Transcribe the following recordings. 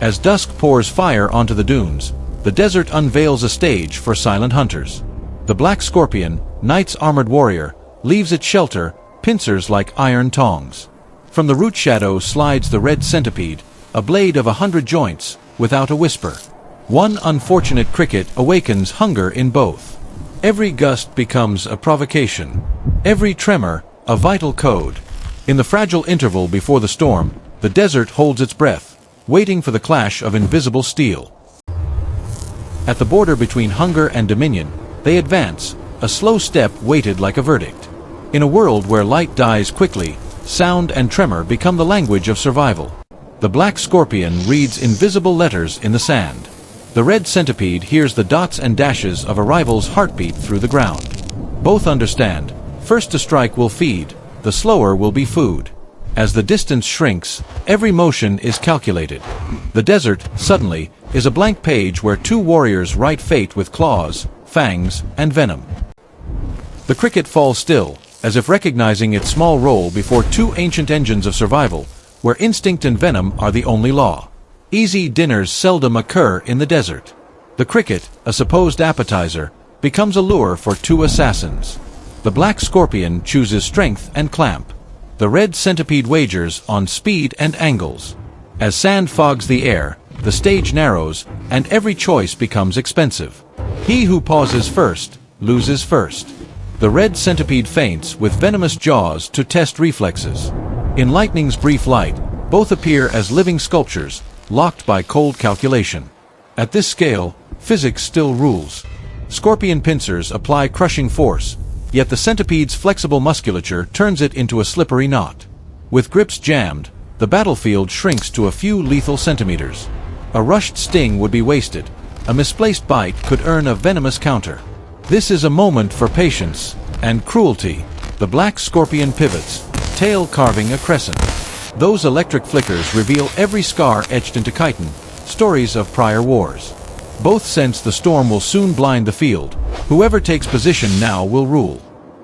As dusk pours fire onto the dunes, the desert unveils a stage for silent hunters. The black scorpion, night's armored warrior, leaves its shelter, pincers like iron tongs. From the root shadow slides the red centipede, a blade of 100 joints, without a whisper. One unfortunate cricket awakens hunger in both. Every gust becomes a provocation. Every tremor, a vital code. In the fragile interval before the storm, the desert holds its breath, waiting for the clash of invisible steel. At the border between hunger and dominion, they advance, a slow step weighted like a verdict. In a world where light dies quickly, sound and tremor become the language of survival. The black scorpion reads invisible letters in the sand. The red centipede hears the dots and dashes of a rival's heartbeat through the ground. Both understand, first to strike will feed, the slower will be food. As the distance shrinks, every motion is calculated. The desert, suddenly, is a blank page where two warriors write fate with claws, fangs, and venom. The cricket falls still, as if recognizing its small role before two ancient engines of survival, where instinct and venom are the only law. Easy dinners seldom occur in the desert. The cricket, a supposed appetizer, becomes a lure for two assassins. The black scorpion chooses strength and clamp. The red centipede wagers on speed and angles. As sand fogs the air, the stage narrows, and every choice becomes expensive. He who pauses first, loses first. The red centipede feints with venomous jaws to test reflexes. In lightning's brief light, both appear as living sculptures, locked by cold calculation. At this scale, physics still rules. Scorpion pincers apply crushing force, yet the centipede's flexible musculature turns it into a slippery knot. With grips jammed, the battlefield shrinks to a few lethal centimeters. A rushed sting would be wasted. A misplaced bite could earn a venomous counter. This is a moment for patience and cruelty. The black scorpion pivots, tail carving a crescent. Those electric flickers reveal every scar etched into chitin, stories of prior wars. Both sense the storm will soon blind the field. Whoever takes position now will rule.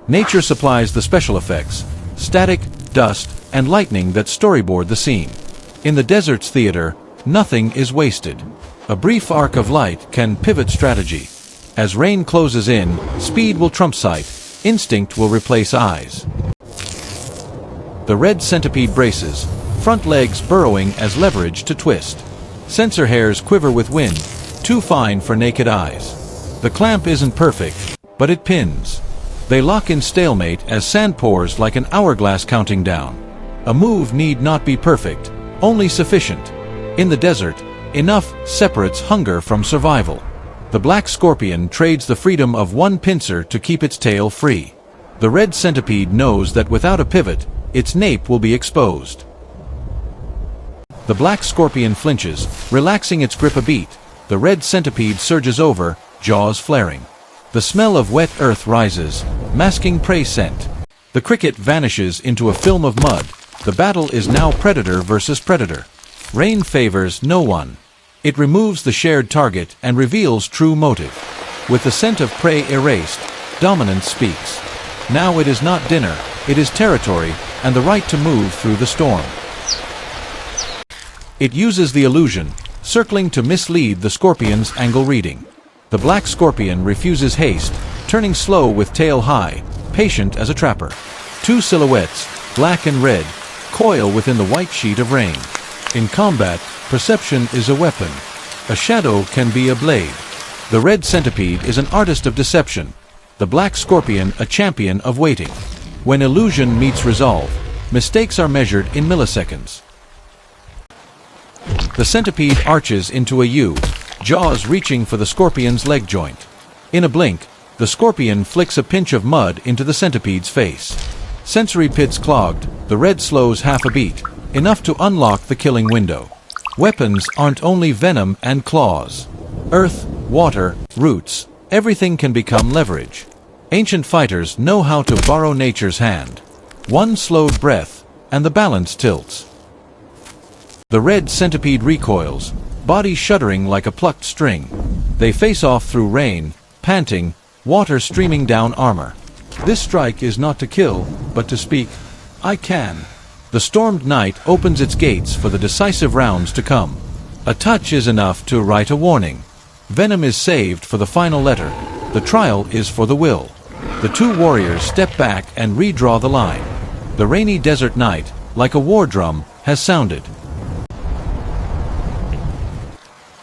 Nature supplies the special effects, static, dust, and lightning that storyboard the scene. In the desert's theater, nothing is wasted. A brief arc of light can pivot strategy. As rain closes in, speed will trump sight, instinct will replace eyes. The red centipede braces, front legs burrowing as leverage to twist. Sensor hairs quiver with wind, too fine for naked eyes. The clamp isn't perfect, but it pins. They lock in stalemate as sand pours like an hourglass counting down. A move need not be perfect, only sufficient. In the desert, enough separates hunger from survival. The black scorpion trades the freedom of one pincer to keep its tail free. The red centipede knows that without a pivot, its nape will be exposed. The black scorpion flinches, relaxing its grip a beat. The red centipede surges over, jaws flaring. The smell of wet earth rises, masking prey scent. The cricket vanishes into a film of mud. The battle is now predator versus predator. Rain favors no one. It removes the shared target and reveals true motive. With the scent of prey erased, dominance speaks. Now it is not dinner, it is territory, and the right to move through the storm. It uses the illusion, circling to mislead the scorpion's angle reading. The black scorpion refuses haste, turning slow with tail high, patient as a trapper. Two silhouettes, black and red, coil within the white sheet of rain. In combat, perception is a weapon. A shadow can be a blade. The red centipede is an artist of deception. The black scorpion a champion of waiting. When illusion meets resolve, mistakes are measured in milliseconds. The centipede arches into a U, jaws reaching for the scorpion's leg joint. In a blink, the scorpion flicks a pinch of mud into the centipede's face. Sensory pits clogged, the red slows half a beat, enough to unlock the killing window. Weapons aren't only venom and claws. Earth, water, roots, everything can become leverage. Ancient fighters know how to borrow nature's hand. One slowed breath, and the balance tilts. The red centipede recoils, body shuddering like a plucked string. They face off through rain, panting, water streaming down armor. This strike is not to kill, but to speak. I can. The stormed night opens its gates for the decisive rounds to come. A touch is enough to write a warning. Venom is saved for the final letter. The trial is for the will. The two warriors step back and redraw the line. The rainy desert night, like a war drum, has sounded.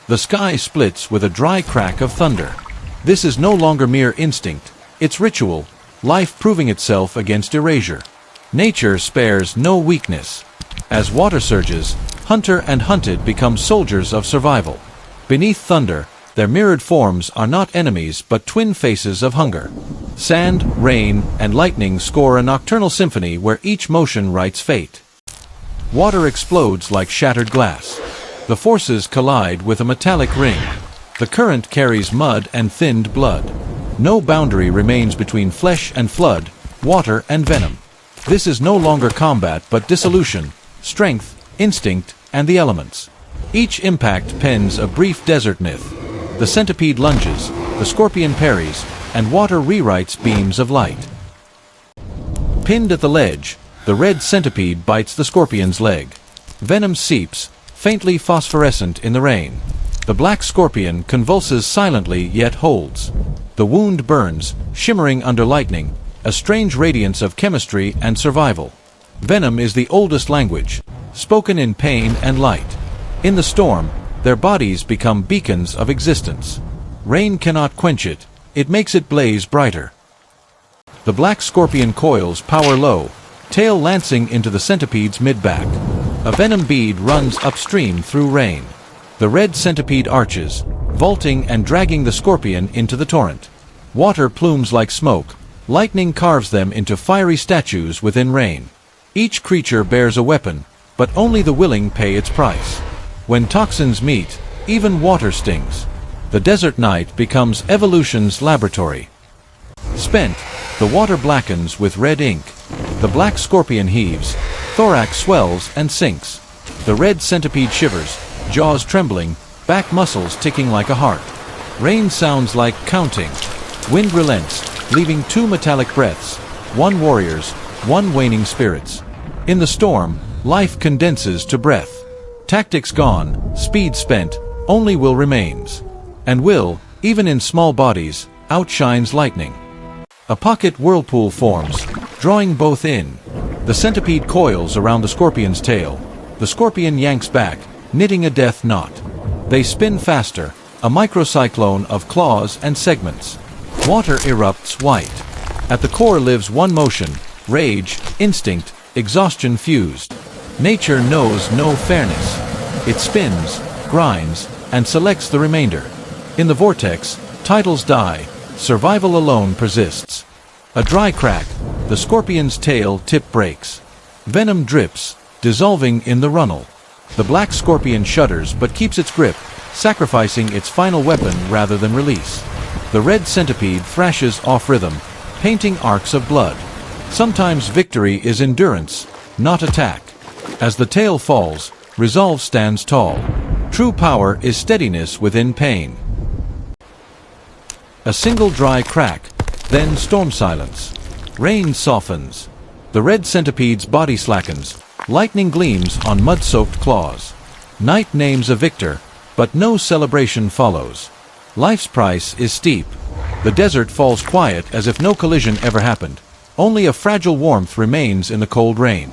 The sky splits with a dry crack of thunder. This is no longer mere instinct, it's ritual, life proving itself against erasure. Nature spares no weakness. As water surges, hunter and hunted become soldiers of survival. Beneath thunder, their mirrored forms are not enemies but twin faces of hunger. Sand, rain, and lightning score a nocturnal symphony where each motion writes fate. Water explodes like shattered glass. The forces collide with a metallic ring. The current carries mud and thinned blood. No boundary remains between flesh and flood, water and venom. This is no longer combat but dissolution, strength, instinct, and the elements. Each impact pens a brief desert myth. The centipede lunges, the scorpion parries, and water rewrites beams of light. Pinned at the ledge, the red centipede bites the scorpion's leg. Venom seeps, faintly phosphorescent in the rain. The black scorpion convulses silently yet holds. The wound burns, shimmering under lightning, a strange radiance of chemistry and survival. Venom is the oldest language, spoken in pain and light. In the storm, their bodies become beacons of existence. Rain cannot quench it, it makes it blaze brighter. The black scorpion coils power low, tail lancing into the centipede's mid-back. A venom bead runs upstream through rain. The red centipede arches, vaulting and dragging the scorpion into the torrent. Water plumes like smoke, lightning carves them into fiery statues within rain. Each creature bears a weapon, but only the willing pay its price. When toxins meet, even water stings. The desert night becomes evolution's laboratory. Spent, the water blackens with red ink. The black scorpion heaves, thorax swells and sinks. The red centipede shivers, jaws trembling, back muscles ticking like a heart. Rain sounds like counting. Wind relents, leaving two metallic breaths, one warrior's, one waning spirit's. In the storm, life condenses to breath. Tactics gone, speed spent, only will remains. And will, even in small bodies, outshines lightning. A pocket whirlpool forms, drawing both in. The centipede coils around the scorpion's tail. The scorpion yanks back, knitting a death knot. They spin faster, a microcyclone of claws and segments. Water erupts white. At the core lives one motion, rage, instinct, exhaustion fused. Nature knows no fairness. It spins, grinds, and selects the remainder. In the vortex, titles die, survival alone persists. A dry crack, the scorpion's tail tip breaks. Venom drips, dissolving in the runnel. The black scorpion shudders but keeps its grip, sacrificing its final weapon rather than release. The red centipede thrashes off rhythm, painting arcs of blood. Sometimes victory is endurance, not attack. As the tail falls, resolve stands tall. True power is steadiness within pain. A single dry crack, then storm silence. Rain softens. The red centipede's body slackens, lightning gleams on mud-soaked claws. Night names a victor, but no celebration follows. Life's price is steep. The desert falls quiet as if no collision ever happened. Only a fragile warmth remains in the cold rain.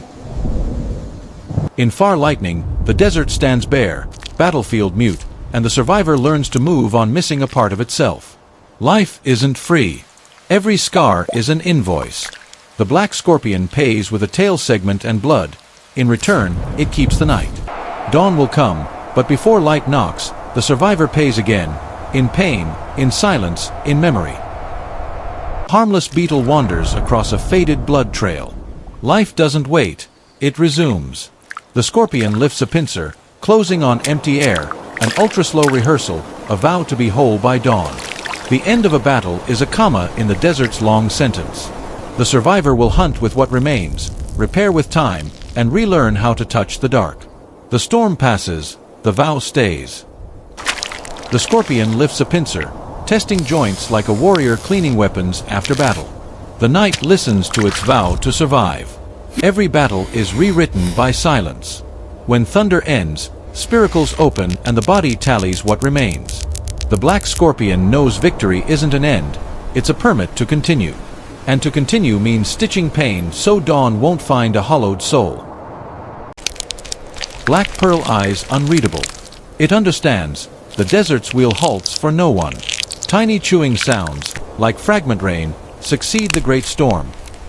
In far lightning, the desert stands bare, battlefield mute, and the survivor learns to move on missing a part of itself. Life isn't free. Every scar is an invoice. The black scorpion pays with a tail segment and blood. In return, it keeps the night. Dawn will come, but before light knocks, the survivor pays again, in pain, in silence, in memory. Harmless beetle wanders across a faded blood trail. Life doesn't wait, it resumes. The scorpion lifts a pincer, closing on empty air, an ultra-slow rehearsal, a vow to be whole by dawn. The end of a battle is a comma in the desert's long sentence. The survivor will hunt with what remains, repair with time, and relearn how to touch the dark. The storm passes, the vow stays. The scorpion lifts a pincer, testing joints like a warrior cleaning weapons after battle. The night listens to its vow to survive. Every battle is rewritten by silence. When thunder ends, Spiracles open and the body tallies what remains. The black scorpion knows victory isn't an end, it's a permit to continue. And to continue means stitching pain so dawn won't find a hollowed soul. Black pearl eyes unreadable. It understands, the desert's wheel halts for no one. Tiny chewing sounds, like fragment rain, succeed the great storm.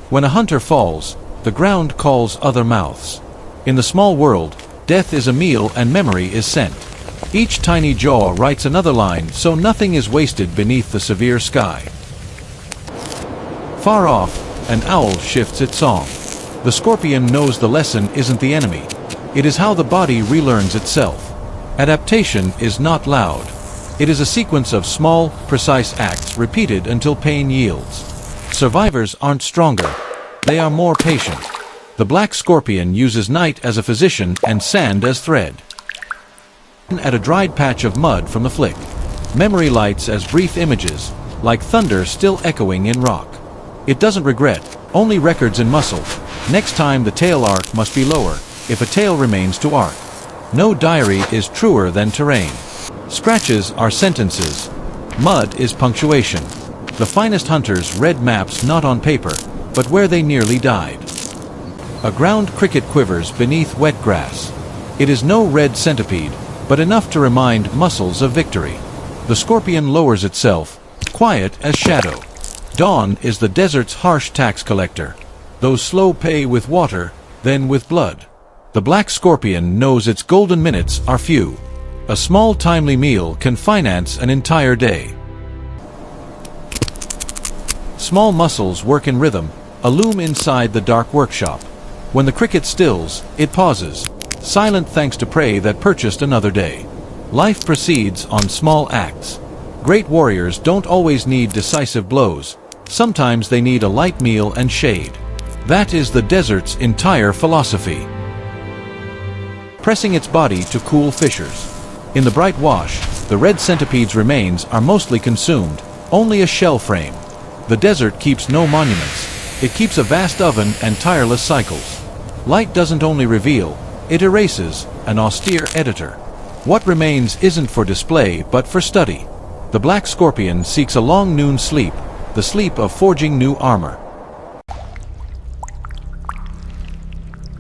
When a hunter falls, the ground calls other mouths. In the small world, death is a meal and memory is sent. Each tiny jaw writes another line so nothing is wasted beneath the severe sky. Far off, an owl shifts its song. The scorpion knows the lesson isn't the enemy. It is how the body relearns itself. Adaptation is not loud. It is a sequence of small, precise acts repeated until pain yields. Survivors aren't stronger. They are more patient. The black scorpion uses night as a physician and sand as thread. At a dried patch of mud from the flick. Memory lights as brief images, like thunder still echoing in rock. It doesn't regret, only records in muscle. Next time the tail arc must be lower, if a tail remains to arc. No diary is truer than terrain. Scratches are sentences. Mud is punctuation. The finest hunters read maps not on paper, but where they nearly died. A ground cricket quivers beneath wet grass. It is no red centipede, but enough to remind muscles of victory. The scorpion lowers itself, quiet as shadow. Dawn is the desert's harsh tax collector. Those slow pay with water, then with blood. The black scorpion knows its golden minutes are few. A small timely meal can finance an entire day. Small muscles work in rhythm, a loom inside the dark workshop. When the cricket stills, it pauses, silent thanks to prey that purchased another day. Life proceeds on small acts. Great warriors don't always need decisive blows. Sometimes they need a light meal and shade. That is the desert's entire philosophy. Pressing its body to cool fissures. In the bright wash, the red centipede's remains are mostly consumed, only a shell frame. The desert keeps no monuments. It keeps a vast oven and tireless cycles. Light doesn't only reveal, it erases, an austere editor. What remains isn't for display but for study. The black scorpion seeks a long noon sleep, the sleep of forging new armor.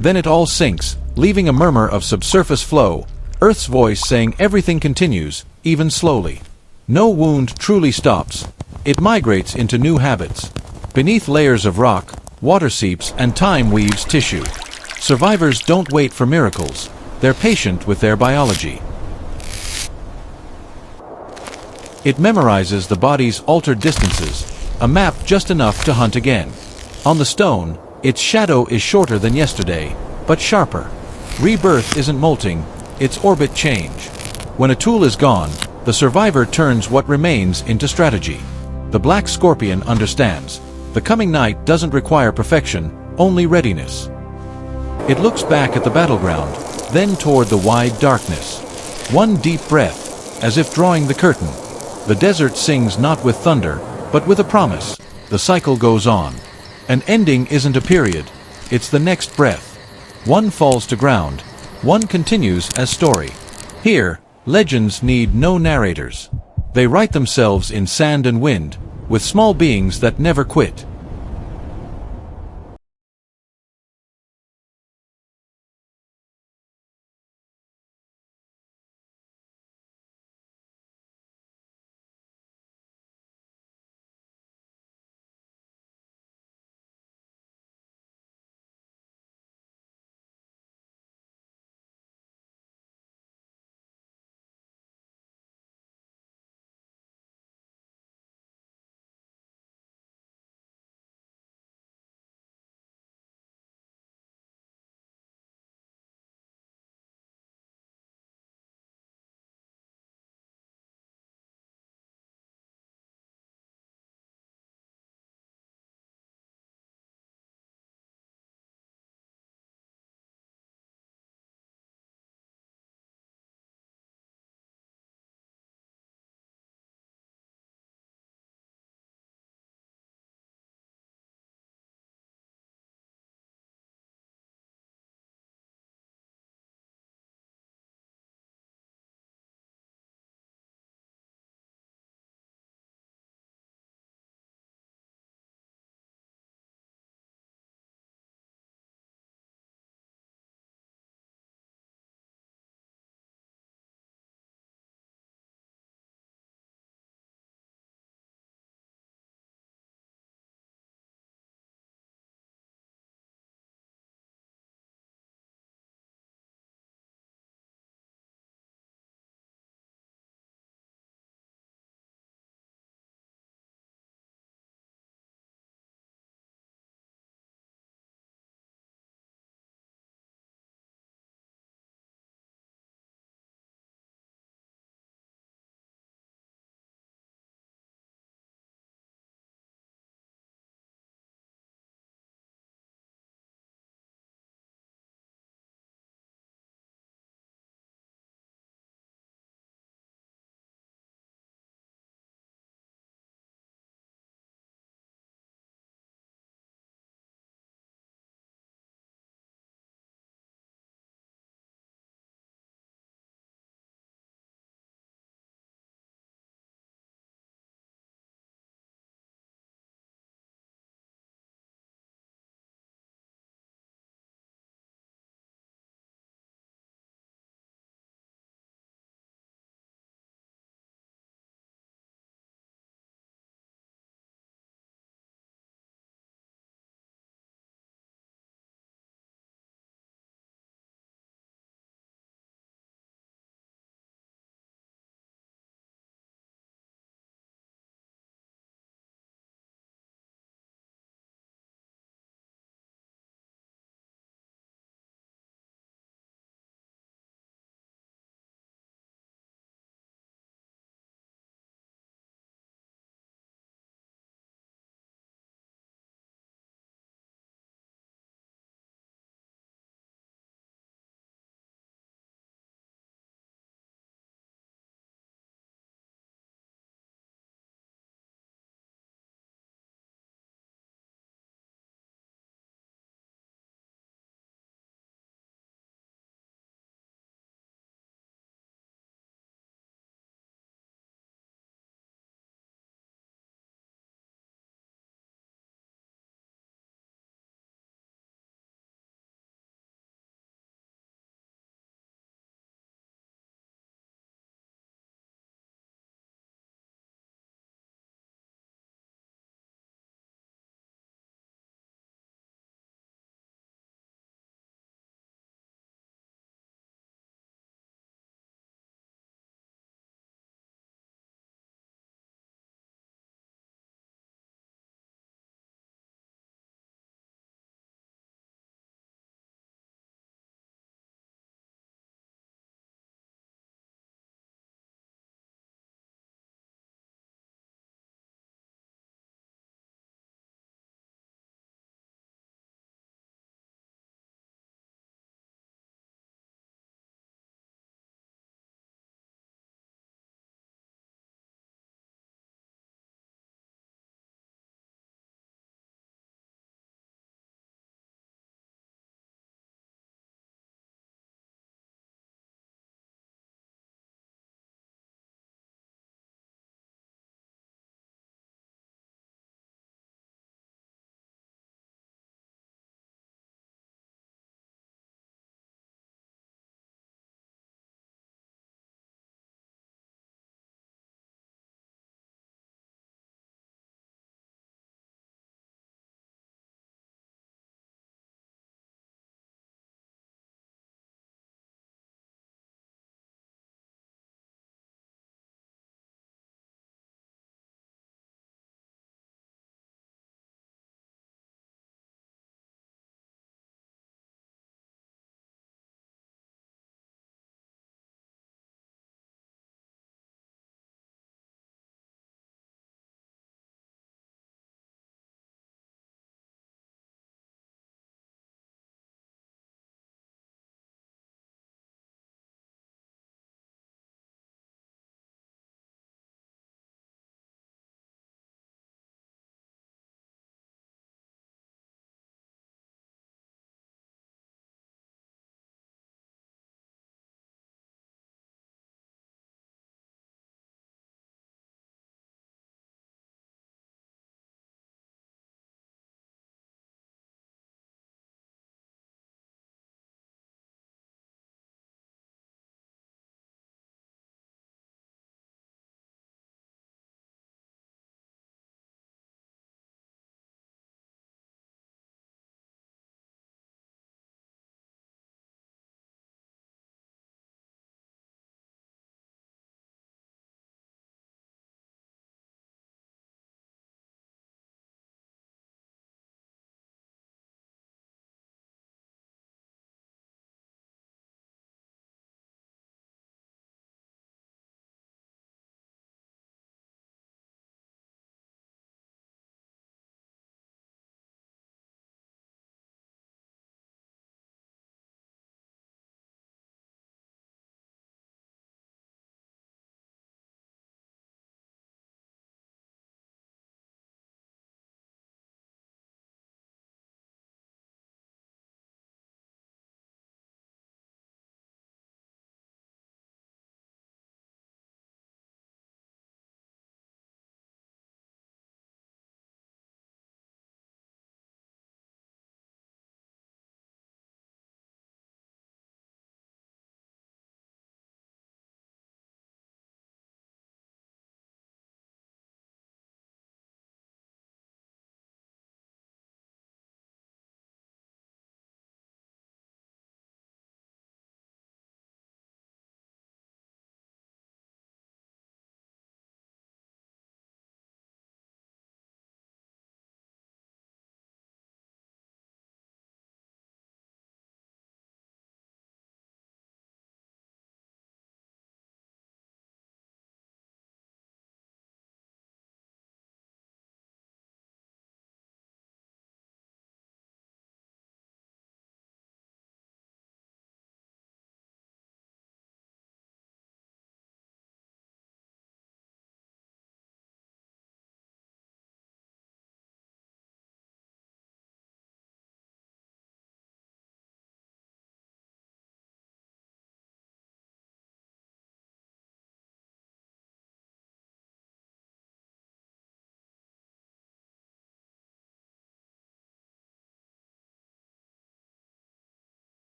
Then it all sinks, leaving a murmur of subsurface flow, Earth's voice saying everything continues, even slowly. No wound truly stops. It migrates into new habits. Beneath layers of rock, water seeps and time weaves tissue. Survivors don't wait for miracles. They're patient with their biology. It memorizes the body's altered distances, a map just enough to hunt again. On the stone, its shadow is shorter than yesterday, but sharper. Rebirth isn't molting, it's orbit change. When a tool is gone, the survivor turns what remains into strategy. The black scorpion understands. The coming night doesn't require perfection, only readiness. It looks back at the battleground, then toward the wide darkness. One deep breath, as if drawing the curtain. The desert sings not with thunder, but with a promise. The cycle goes on. An ending isn't a period, it's the next breath. One falls to ground, one continues as story. Here, legends need no narrators. They write themselves in sand and wind, with small beings that never quit.